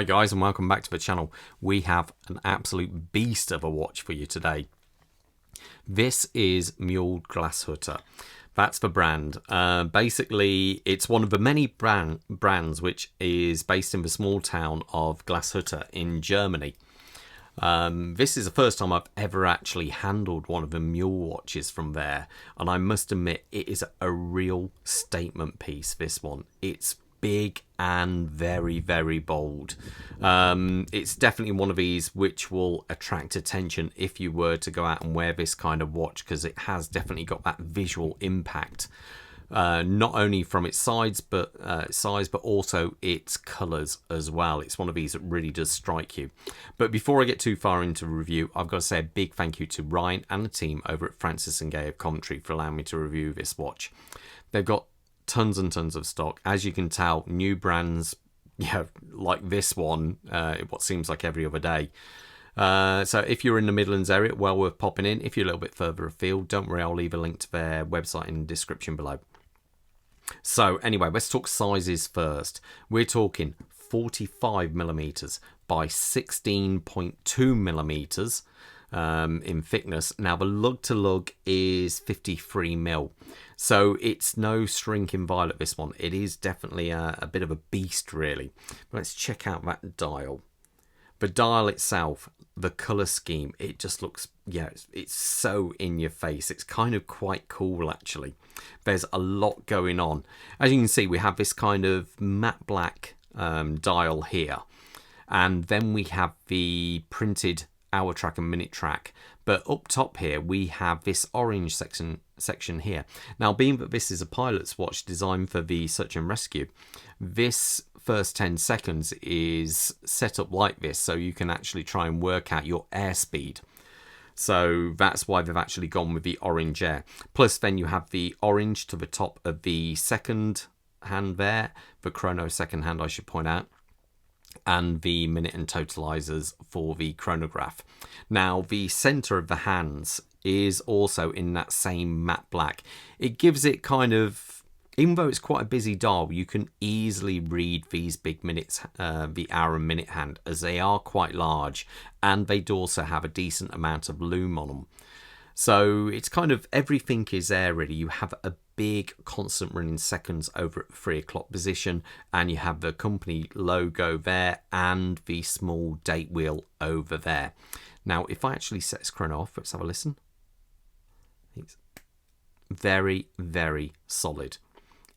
Hey guys, and welcome back to the channel. We have an absolute beast of a watch for you today. This is Mühle Glashütte. That's the brand. Basically, it's one of the many brands which is based in the small town of Glashütte in Germany. This is the first time I've ever actually handled one of the Mühle watches from there, and I must admit it is a real statement piece, this one. It's big and very, very bold. It's definitely one of these which will attract attention if you were to go out and wear this kind of watch, because it has definitely got that visual impact, not only from its size but also its colors as well. It's one of these that really does strike you. But before I get too far into the review, I've got to say a big thank you to Ryan and the team over at Francis Gaye of Coventry for allowing me to review this watch. They've got tons and tons of stock. As you can tell, new brands, like this one, what seems like every other day. So if you're in the Midlands area, well worth popping in. If you're a little bit further afield, don't worry, I'll leave a link to their website in the description below. So anyway, let's talk sizes first. We're talking 45mm by 16.2mm in thickness. Now the Lug To Log is 53mm, so it's no shrinking violet, this one. It is definitely a bit of a beast, really. Let's check out that dial. The dial itself, the color scheme, it just looks, it's so in your face. It's kind of quite cool, actually. There's a lot going on. As you can see, we have this kind of matte black dial here, and then we have the printed hour track and minute track, but up top here we have this orange section here. Now, being that this is a pilot's watch designed for the search and rescue, this first 10 seconds is set up like this, so you can actually try and work out your airspeed. So that's why they've actually gone with the orange air. Plus then you have the orange to the top of the second hand there, the chrono second hand, I should point out, and the minute and totalizers for the chronograph. Now the center of the hands is also in that same matte black. It gives it kind of, even though it's quite a busy dial, you can easily read these big minutes, the hour and minute hand, as they are quite large, and they do also have a decent amount of lume on them. So it's kind of, everything is there really. You have a big constant running seconds over at the 3 o'clock position, and you have the company logo there and the small date wheel over there. Now if I actually set this chrono off, let's have a listen. It's very, very solid.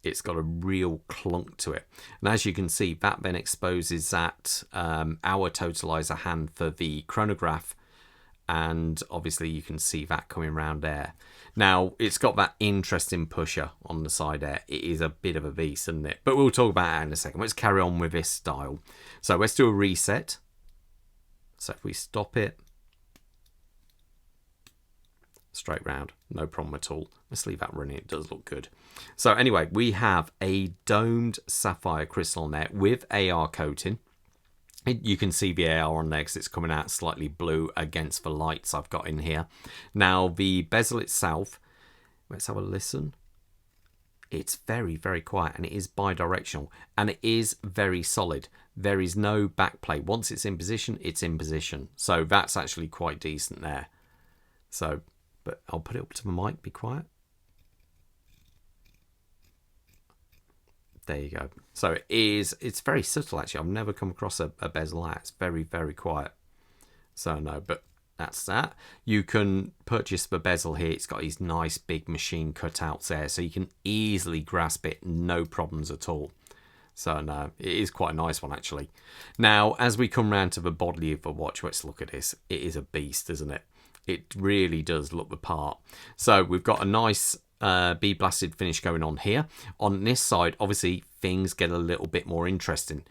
It's got a real clunk to it, and as you can see, that then exposes that hour totalizer hand for the chronograph, and obviously you can see that coming around there. Now it's got that interesting pusher on the side there. It is a bit of a beast, isn't it? But we'll talk about that in a second. Let's carry on with this style. So let's do a reset. So if we stop it, straight round, no problem at all. Let's leave that running, it does look good. So anyway, we have a domed sapphire crystal on there with AR coating. You can see the AR on there because it's coming out slightly blue against the lights I've got in here. Now the bezel itself, let's have a listen. It's very, very quiet, and it is bi-directional, and it is very solid. There is no backplay. Once it's in position, it's in position. So that's actually quite decent there. So, but I'll put it up to the mic, be quiet. There you go. So it's very subtle, actually. I've never come across a bezel like that. It's very, very quiet. So no, but that's that. You can purchase the bezel here. It's got these nice big machine cutouts there, so you can easily grasp it, no problems at all. So no, it is quite a nice one, actually. Now, as we come round to the body of the watch, let's look at this. It is a beast, isn't it? It really does look the part. So we've got a nice bead blasted finish going on here. On this side, obviously things get a little bit more interesting.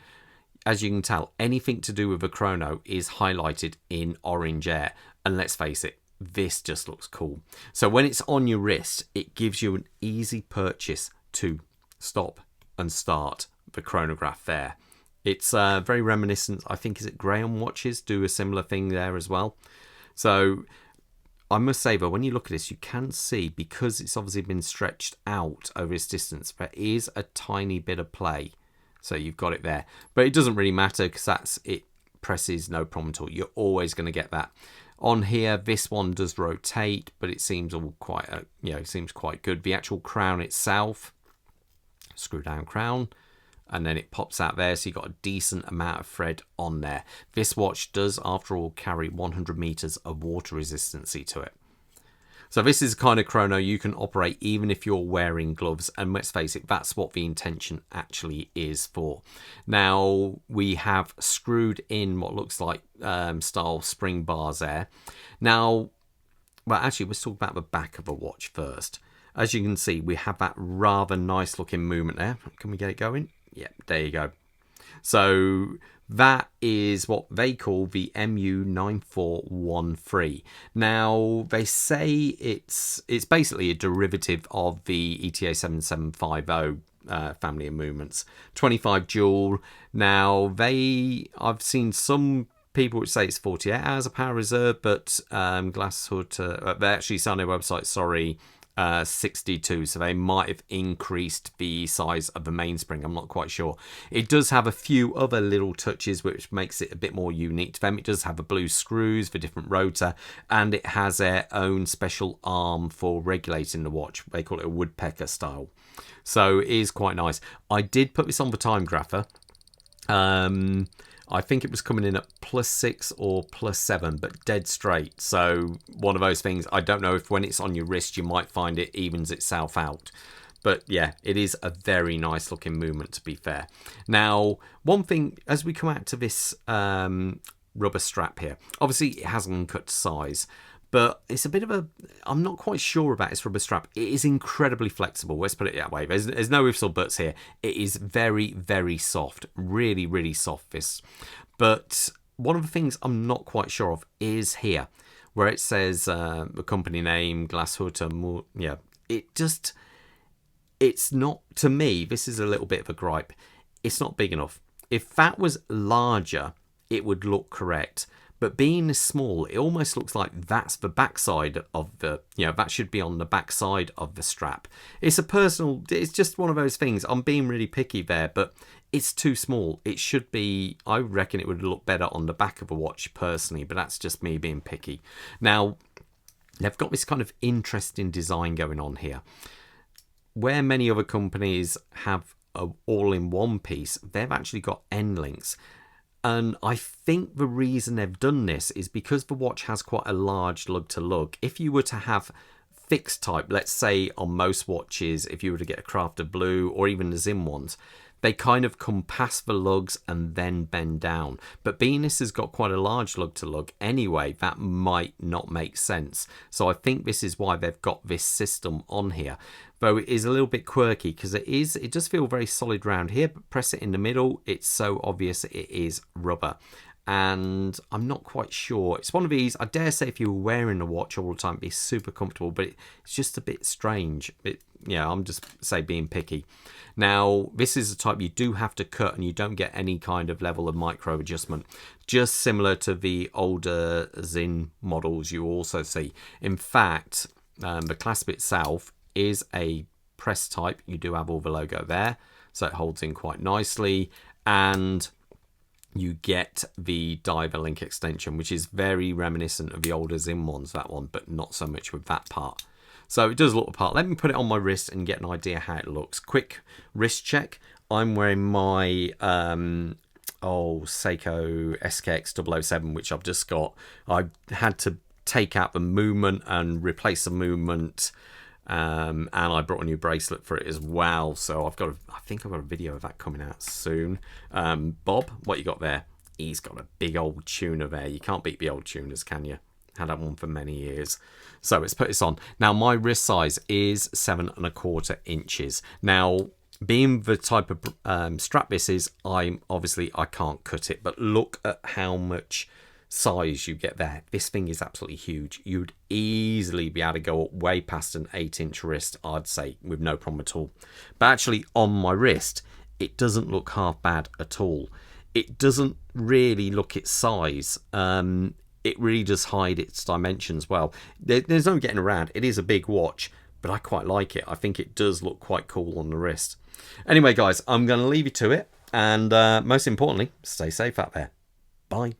As you can tell, anything to do with the chrono is highlighted in orange air, and let's face it, this just looks cool. So when it's on your wrist, it gives you an easy purchase to stop and start the chronograph there. It's very reminiscent, I think, is it Graham watches do a similar thing there as well. So I must say, though, when you look at this, you can see, because it's obviously been stretched out over its distance, there is a tiny bit of play So you've got it there. But it doesn't really matter because that's it presses no problem at all. You're always going to get that. On here, this one does rotate, but it seems all quite, it seems quite good. The actual crown itself, screw down crown, and then it pops out there, so you've got a decent amount of thread on there. This watch does, after all, carry 100 meters of water resistancy to it. So this is the kind of chrono you can operate even if you're wearing gloves, and let's face it, that's what the intention actually is for. Now, we have screwed in what looks like style spring bars there. Now, well, actually, let's talk about the back of the watch first. As you can see, we have that rather nice looking movement there. Can we get it going? Yep, there you go. So that is what they call the MU9413. Now, they say it's basically a derivative of the ETA 7750 family of movements. 25 joule. Now, I've seen some people which say it's 48 hours of power reserve, but Glashütte, they actually say on their website, 62, so they might have increased the size of the mainspring. I'm not quite sure. It does have a few other little touches which makes it a bit more unique to them. It does have a blue screws for different rotor, and it has their own special arm for regulating the watch. They call it a woodpecker style, so it is quite nice. I did put this on the time grapher. I think it was coming in at +6 or +7, but dead straight. So one of those things, I don't know if when it's on your wrist, you might find it evens itself out. But yeah, it is a very nice looking movement, to be fair. Now, one thing, as we come out to this rubber strap here, obviously it has an uncut size, but it's a bit of a, I'm not quite sure about its rubber strap. It is incredibly flexible. Let's put it that way. There's no ifs or buts here. It is very, very soft. Really, really soft, this. But one of the things I'm not quite sure of is here, where it says the company name, Glashütte. Yeah, it's not, to me, this is a little bit of a gripe. It's not big enough. If that was larger, it would look correct. But being this small, it almost looks like that's the backside of the, that should be on the backside of the strap. It's just one of those things. I'm being really picky there, but it's too small. It should be, I reckon it would look better on the back of a watch personally, but that's just me being picky. Now, they've got this kind of interesting design going on here. Where many other companies have a all-in-one piece, they've actually got end links. And I think the reason they've done this is because the watch has quite a large lug to lug. If you were to have fixed type, let's say on most watches, if you were to get a Crafted Blue or even the Zim ones, they kind of come past the lugs and then bend down. But being this has got quite a large lug to lug anyway, that might not make sense. So I think this is why they've got this system on here. Though it is a little bit quirky because it does feel very solid round here, but press it in the middle, it's so obvious it is rubber. And I'm not quite sure. It's one of these, I dare say if you were wearing a watch all the time, it'd be super comfortable, but it's just a bit strange. I'm just being picky. Now, this is the type you do have to cut and you don't get any kind of level of micro adjustment. Just similar to the older Zin models you also see. In fact, the Clasp itself is a press type. You do have all the logo there, so it holds in quite nicely, and you get the diver link extension, which is very reminiscent of the older Zim ones, that one, but not so much with that part. So it does look the part. Let me put it on my wrist and get an idea how it looks. Quick wrist check. I'm wearing my Seiko SKX 007, which I've just got. I had to take out the movement and replace the movement. And I brought a new bracelet for it as well, so I think I've got a video of that coming out soon. Bob, what you got there? He's got a big old tuner there. You can't beat the old tuners, can you? Had that one for many years. So let's put this on. Now, my wrist size is 7¼ inches. Now, being the type of strap this is, I can't cut it, but look at how much size you get there. This thing is absolutely huge. You'd easily be able to go up way past an 8-inch wrist, I'd say, with no problem at all. But actually on my wrist, it doesn't look half bad at all. It doesn't really look its size. It really does hide its dimensions well. There's no getting around. It is a big watch, but I quite like it. I think it does look quite cool on the wrist. Anyway, guys, I'm going to leave you to it. And most importantly, stay safe out there. Bye.